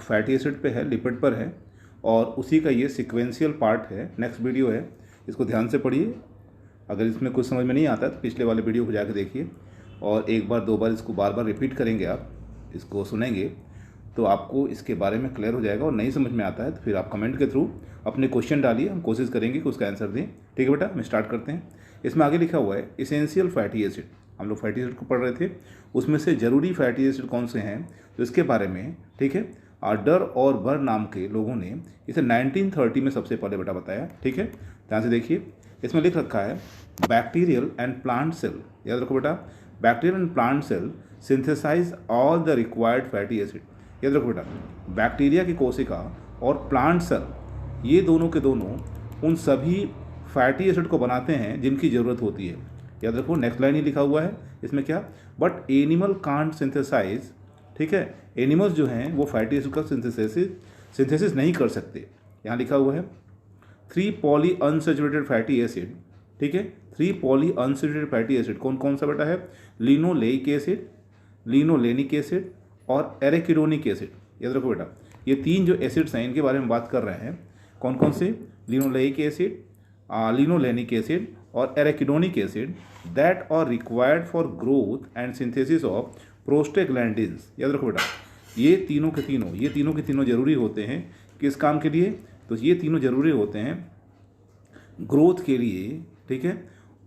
Fatty acid पे है, lipid पर है, और उसी का ये सिक्वेंशियल पार्ट है, नेक्स्ट वीडियो है, इसको ध्यान से पढ़िए। अगर इसमें कुछ समझ में नहीं आता तो पिछले वाले वीडियो को जाकर देखिए, और एक बार दो बार इसको बार बार रिपीट करेंगे, आप इसको सुनेंगे तो आपको इसके बारे में क्लियर हो जाएगा। और नहीं समझ में आता है तो फिर आप कमेंट के थ्रू अपने क्वेश्चन डालिए, हम कोशिश करेंगे कि उसका आंसर दें। ठीक है बेटा, हम स्टार्ट करते हैं। इसमें आगे लिखा हुआ है इसेंशियल फैटी एसिड। हम लोग फैटी एसिड को पढ़ रहे थे, उसमें से ज़रूरी फैटी एसिड कौन से हैं तो इसके बारे में, ठीक है, डर और बर नाम के लोगों ने इसे 1930 में सबसे पहले बेटा बताया। ठीक है, ध्यान से देखिए, इसमें लिख रखा है बैक्टीरियल एंड प्लांट सेल, याद रखो बेटा, bacterial and plant cell synthesize all the required fatty acid. याद रखो बेटा, बैक्टीरिया की कोशिका और प्लांट सेल, ये दोनों के दोनों उन सभी फैटी एसिड को बनाते हैं जिनकी ज़रूरत होती है। याद रखो, नेक्स्ट लाइन ही लिखा हुआ है इसमें क्या, बट एनिमल कांट सिंथेसाइज। ठीक है, एनिमल्स जो हैं वो फैटी एसिड का सिंथेसिस नहीं कर सकते। यहाँ लिखा हुआ है 3 पॉली अनसैचुरेटेड फैटी एसिड। ठीक है, 3 पॉली अनसैचुरेटेड फैटी एसिड कौन कौन सा बेटा है, लिनोलेइक एसिड, लिनोलेनिक एसिड और एरेकिडोनिक एसिड। याद रखो बेटा, ये 3 जो एसिड्स हैं इनके बारे में बात कर रहे हैं। कौन कौन से, लिनोलेइक एसिड, लिनोलेनिक एसिड और arachidonic acid, that are required for growth and synthesis of prostaglandins. याद रखो बेटा, ये तीनों के तीनों ज़रूरी होते हैं किस काम के लिए, तो ये तीनों ज़रूरी होते हैं ग्रोथ के लिए। ठीक है,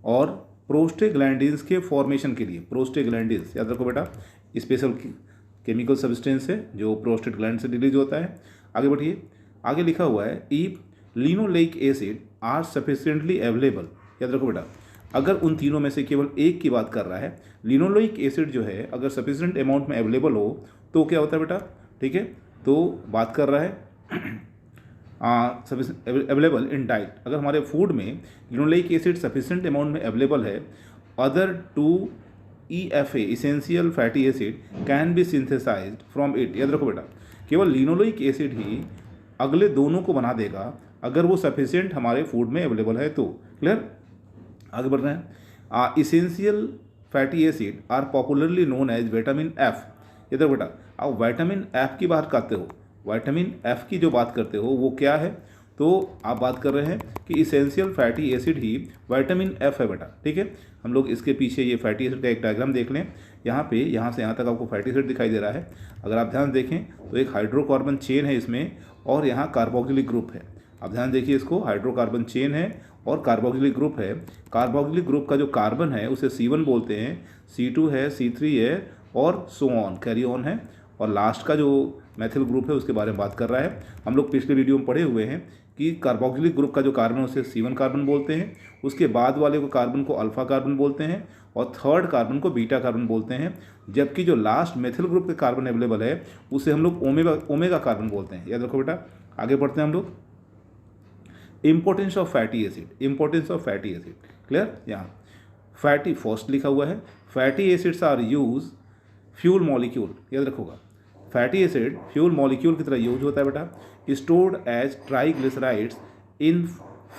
और प्रोस्टेग्लैंडिन्स के फॉर्मेशन के लिए। प्रोस्टेग्लैंडिन्स याद रखो बेटा, स्पेशल केमिकल सब्सटेंस है जो प्रोस्टेट ग्लैंड से रिलीज होता है। आगे बढ़िए, आगे लिखा हुआ है if linoleic acid are sufficiently available. याद रखो बेटा, अगर उन तीनों में से केवल एक की बात कर रहा है, लिनोलेइक एसिड जो है अगर सफिशिएंट अमाउंट में अवेलेबल हो तो क्या होता है बेटा, ठीक है, तो बात कर रहा है अवेलेबल इन डाइट, अगर हमारे फूड में लिनोलेइक एसिड सफिशिएंट अमाउंट में अवेलेबल है, other to EFA essential fatty acid can be synthesized from it. याद रखो बेटा, केवल लिनोलेइक एसिड ही अगले दोनों को बना देगा अगर वो सफिशिएंट हमारे फूड में अवेलेबल है तो। क्लियर, आगे बढ़ रहे हैं। Essential fatty acid are popularly known as vitamin F. ये देखो बेटा, आप विटामिन एफ की बात करते हो, विटामिन एफ की जो बात करते हो वो क्या है, तो आप बात कर रहे हैं कि इसेंशियल फैटी एसिड ही विटामिन एफ है बेटा। ठीक है, हम लोग इसके पीछे ये फैटी एसिड का एक डायग्राम देख लें। यहाँ पे यहाँ से यहाँ तक आपको फैटी एसिड दिखाई दे रहा है। अगर आप ध्यान देखें तो एक हाइड्रोकार्बन चेन है इसमें, और यहाँ कार्बोक्सिलिक ग्रुप है। आप ध्यान देखिए, इसको हाइड्रोकार्बन चेन है और कार्बोक्सिलिक ग्रुप है। कार्बोक्सिलिक ग्रुप का जो कार्बन है उसे C1 बोलते हैं, C2 है, C3 है और सो ऑन, कैरी ऑन है, और लास्ट का जो मैथिल ग्रुप है उसके बारे में बात कर रहा है। हम लोग पिछले वीडियो में पढ़े हुए हैं कि कार्बोक्सिलिक ग्रुप का जो कार्बन है उसे C1 कार्बन बोलते हैं, उसके बाद वाले को कार्बन को अल्फा कार्बन बोलते हैं, और थर्ड कार्बन को बीटा कार्बन बोलते हैं, जबकि जो लास्ट मेथिल ग्रुप के कार्बन अवेलेबल है उसे हम लोग ओमेगा कार्बन बोलते हैं। याद रखो बेटा, आगे बढ़ते हैं हम लोग। Importance of fatty acid, importance of fatty acid, clear. यहाँ फैटी फर्स्ट लिखा हुआ है, fatty acids are use fuel molecule. याद रखोगा, फैटी एसिड फ्यूल मॉलिक्यूल की तरह यूज होता है बेटा, stored as triglycerides in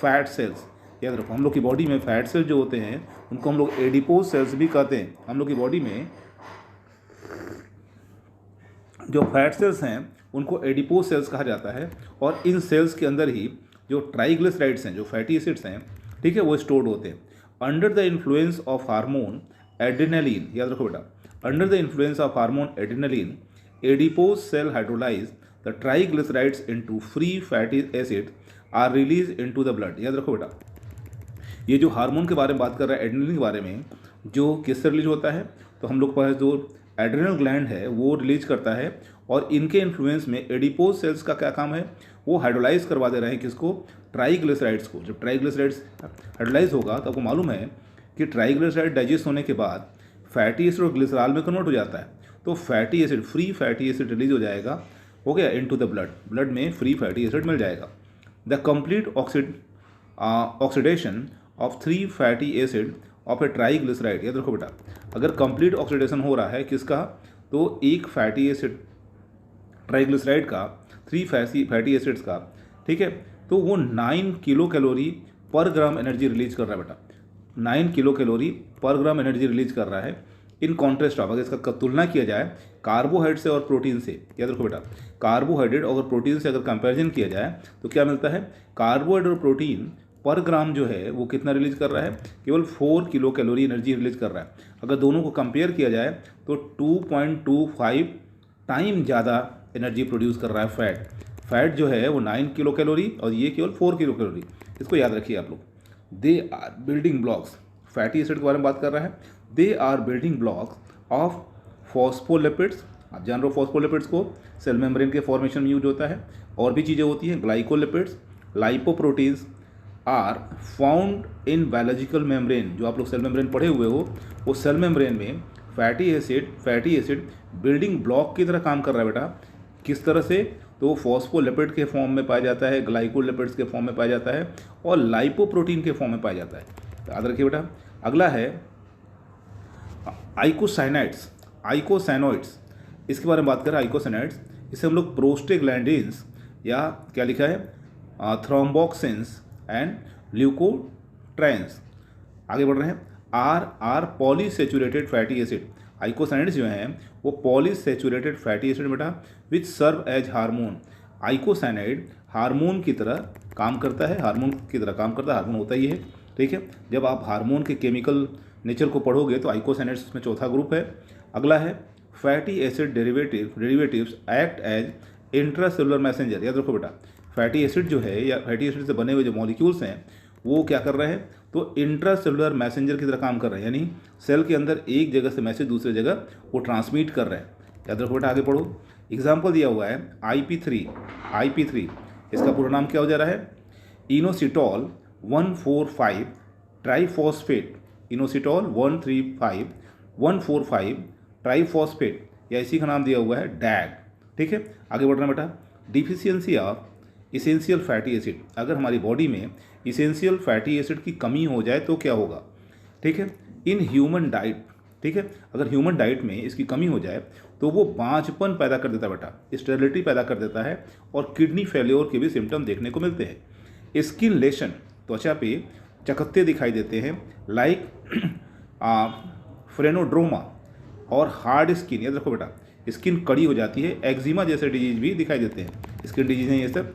fat cells. याद रखो, हम लोग की बॉडी में फैट सेल्स जो होते हैं उनको हम लोग एडिपोज सेल्स भी कहते हैं। हम लोग की बॉडी में जो फैट सेल्स हैं उनको एडिपोज सेल्स कहा जाता है, और इन सेल्स के अंदर ही जो ट्राइग्लिसराइड्स हैं, जो फैटी एसिड्स हैं, ठीक है, वो स्टोर्ड होते हैं। Under the influence of hormone adrenaline, याद रखो बेटा, under the influence of hormone adrenaline adipose cell hydrolyze the triglycerides into free fatty acid are release into the blood. याद रखो बेटा, ये जो हार्मोन के बारे में बात कर रहा है, एड्रेनलिन के बारे में, जो किससे रिलीज होता है, तो हम लोग के पास जो एड्रेनल ग्लैंड है वो रिलीज करता है, और इनके इन्फ्लुएंस में एडिपोज सेल्स का क्या काम है, वो हाइड्रोलाइज करवा दे रहे हैं किसको, ट्राइग्लिसराइड्स को। जब ट्राइग्लिसराइड्स हाइड्रोलाइज होगा तो आपको मालूम है कि ट्राइग्लिसराइड डाइजेस्ट होने के बाद फैटी एसिड और ग्लिसरॉल में कन्वर्ट हो जाता है, तो fatty acid, free fatty acid release हो जाएगा, हो गया, इनटू द ब्लड, ब्लड में फ्री फैटी एसिड मिल जाएगा। The complete oxidation of 3 fatty acid of A triglyceride. याद रखो बेटा, अगर कंप्लीट ऑक्सीडेशन हो रहा है किसका, तो एक फैटी एसिड ट्राइग्लिसराइड का, 3 फैटी एसिड्स का, ठीक है, तो वो 9 किलो कैलोरी पर ग्राम एनर्जी रिलीज कर रहा है बेटा, 9 किलो कैलोरी पर ग्राम एनर्जी रिलीज कर रहा है। इन कॉन्ट्रास्ट ऑफ, अगर इसका तुलना किया जाए कार्बोहाइड्रेट से और प्रोटीन से, याद रखो बेटा, कार्बोहाइड्रेट और प्रोटीन से अगर कंपैरिजन किया जाए तो क्या मिलता है, कार्बोहाइड्रेट और प्रोटीन पर ग्राम जो है वो कितना रिलीज कर रहा है, केवल 4 किलो कैलोरी एनर्जी रिलीज कर रहा है। अगर दोनों को कंपेयर किया जाए तो 2.25 टाइम ज़्यादा एनर्जी प्रोड्यूस कर रहा है फैट जो है वो 9 किलो कैलोरी और ये केवल 4 किलो कैलोरी। इसको याद रखिए आप लोग। They are building blocks, fatty acid के बारे में बात कर रहा है। They are building blocks of phospholipids, आप जान रहे हो फॉस्फोलिपिड्स को सेल मेम्ब्रेन के फॉर्मेशन में यूज होता है, और भी चीज़ें होती हैं, glycolipids, lipoproteins are found in biological membrane. जो आप लोग सेल मेम्ब्रेन पढ़े हुए हो, वो सेल मेम्ब्रेन में फैटी एसिड बिल्डिंग ब्लॉक की तरह काम कर रहा है बेटा। किस तरह से, तो फॉस्फोलिपिड के फॉर्म में पाया जाता है, ग्लाइकोलिपिड्स के फॉर्म में पाया जाता है, और लाइपोप्रोटीन के फॉर्म में पाया जाता है। याद रखिए बेटा। अगला है आइकोसाइनोइड्स, इसके बारे में बात करें। आइकोसाइनोइड्स, इसे हम लोग प्रोस्टेग्लैंडिन्स या क्या लिखा है, थ्रोम्बोक्सिन्स एंड ल्यूकोट्राइन्स, आगे बढ़ रहे हैं। Are polyunsaturated fatty acid. Eicosanoids जो हैं वो पॉलीसेचुरेटेड फैटी एसिड बेटा which serve as hormone. Eicosanoid hormone की तरह काम करता है, हार्मोन होता ही है, ठीक है। जब आप हार्मोन के केमिकल नेचर को पढ़ोगे तो आइकोसाइनाइड्स उसमें चौथा ग्रुप है। अगला है fatty acid derivatives act as intracellular messenger. याद रखो बेटा, फैटी एसिड जो है या फैटी एसिड से बने हुए जो मॉलिक्यूल्स हैं वो क्या कर रहे हैं, तो इंट्रासेलुलर मैसेंजर की तरह काम कर रहे हैं, यानी सेल के अंदर एक जगह से मैसेज दूसरी जगह वो ट्रांसमिट कर रहे हैं। याद रखो बेटा, आगे पढ़ो। एग्जाम्पल दिया हुआ है IP3, इसका पूरा नाम क्या हो जा रहा है, इनोसिटॉल 145 ट्राइफॉस्फेट, इनोसिटॉल 145 ट्राइफॉस्फेट, या इसी का नाम दिया हुआ है डैग, ठीक है। आगे बढ़ना बेटा। Deficiency of essential fatty acid, अगर हमारी बॉडी में इसेंशियल फैटी एसिड की कमी हो जाए तो क्या होगा, ठीक है। इन ह्यूमन डाइट, ठीक है, अगर ह्यूमन डाइट में इसकी कमी हो जाए तो वो बांझपन पैदा कर देता है बेटा, स्टेरिलिटी पैदा कर देता है, और किडनी फेल्योर के भी सिम्टम देखने को मिलते हैं। स्किन लेशन, त्वचा पे चकत्ते दिखाई देते हैं, लाइक फ्रेनोड्रोमा, और हार्ड स्किन, याद रखो बेटा, स्किन कड़ी हो जाती है, एक्जिमा जैसे डिजीज भी दिखाई देते हैं, स्किन डिजीज हैं ये सब।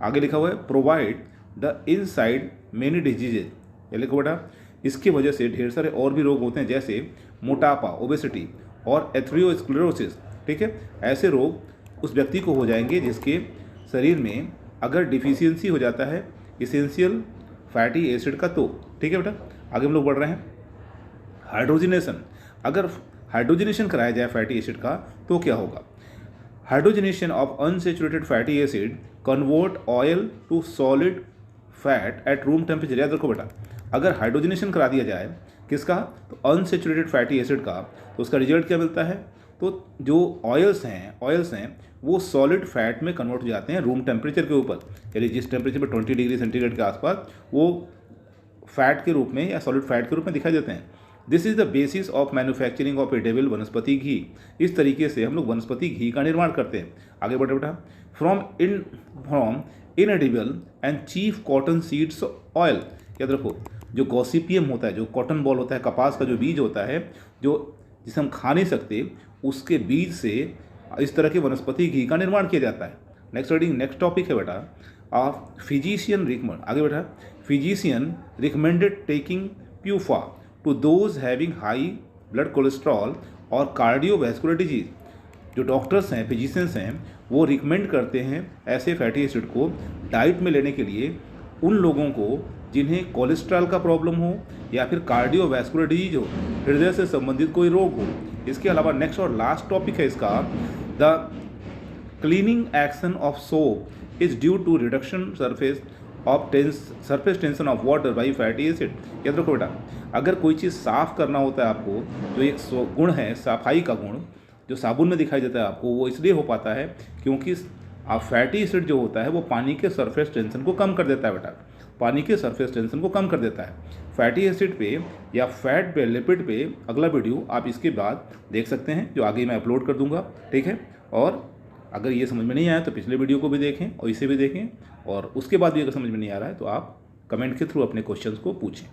आगे लिखा हुआ है provide the inside many diseases, ये लिखो बेटा, इसकी वजह से ढेर सारे और भी रोग होते हैं, जैसे मोटापा, ओबेसिटी और एथेरोस्क्लेरोसिस, ठीक है। ऐसे रोग उस व्यक्ति को हो जाएंगे जिसके शरीर में अगर डिफिशियंसी हो जाता है इसेंशियल फैटी एसिड का, तो ठीक है बेटा। आगे हम लोग बढ़ रहे हैं। हाइड्रोजनेशन, अगर हाइड्रोजनेशन कराया जाए फैटी एसिड का तो क्या होगा, hydrogenation of unsaturated fatty acid convert oil to solid fat at room temperature. याद रखो बेटा, अगर हाइड्रोजनेशन करा दिया जाए किसका, तो अनसेचुरेटेड फैटी एसिड का, तो उसका रिजल्ट क्या मिलता है, तो जो ऑयल्स हैं वो सॉलिड फैट में कन्वर्ट हो जाते हैं रूम टेम्परेचर के ऊपर, यानी जिस टेम्परेचर पर 20 डिग्री सेंटीग्रेड के आसपास वो फैट के रूप में या सॉलिड फैट के रूप में दिखाई देते हैं। This is the basis of manufacturing of edible वनस्पति घी। इस तरीके से हम लोग वनस्पति घी का निर्माण करते हैं। आगे बढ़े बेटा। From इनएडिबल and chief cotton seeds oil, याद रखो, जो गॉसिपियम होता है, जो कॉटन बॉल होता है, कपास का जो बीज होता है, जो जिसे हम खा नहीं सकते, उसके बीज से इस तरह के वनस्पति घी का निर्माण किया जाता है। नेक्स्ट टॉपिक है बेटा फिजिशियन रिकमेंड। आगे बेटा, physician recommended taking PUFA to those having high blood cholesterol और कार्डियोवैस्कुलर डिजीज। जो डॉक्टर्स हैं, फिजिशियंस हैं, वो रिकमेंड करते हैं ऐसे फैटी एसिड को डाइट में लेने के लिए उन लोगों को जिन्हें कोलेस्ट्रॉल का प्रॉब्लम हो या फिर कार्डियोवैस्कुलर डिजीज हो, हृदय से संबंधित कोई रोग हो। इसके अलावा नेक्स्ट और लास्ट टॉपिक है इसका, the cleaning action of soap is due to reduction surface tension of water by fatty acid. याद रखो बेटा, अगर कोई चीज़ साफ़ करना होता है आपको, जो एक गुण है सफाई का गुण, जो साबुन में दिखाई देता है आपको, वो इसलिए हो पाता है क्योंकि फैटी एसिड जो होता है वो पानी के सरफेस टेंशन को कम कर देता है बेटा, पानी के सरफेस टेंशन को कम कर देता है। फैटी एसिड पे या फैट पे, लिपिड पे अगला वीडियो आप इसके बाद देख सकते हैं, जो आगे मैं अपलोड कर दूंगा, ठीक है। और अगर ये समझ में नहीं आया तो पिछले वीडियो को भी देखें और इसे भी देखें, और उसके बाद भी अगर समझ में नहीं आ रहा है तो आप कमेंट के थ्रू अपने क्वेश्चंस को पूछें।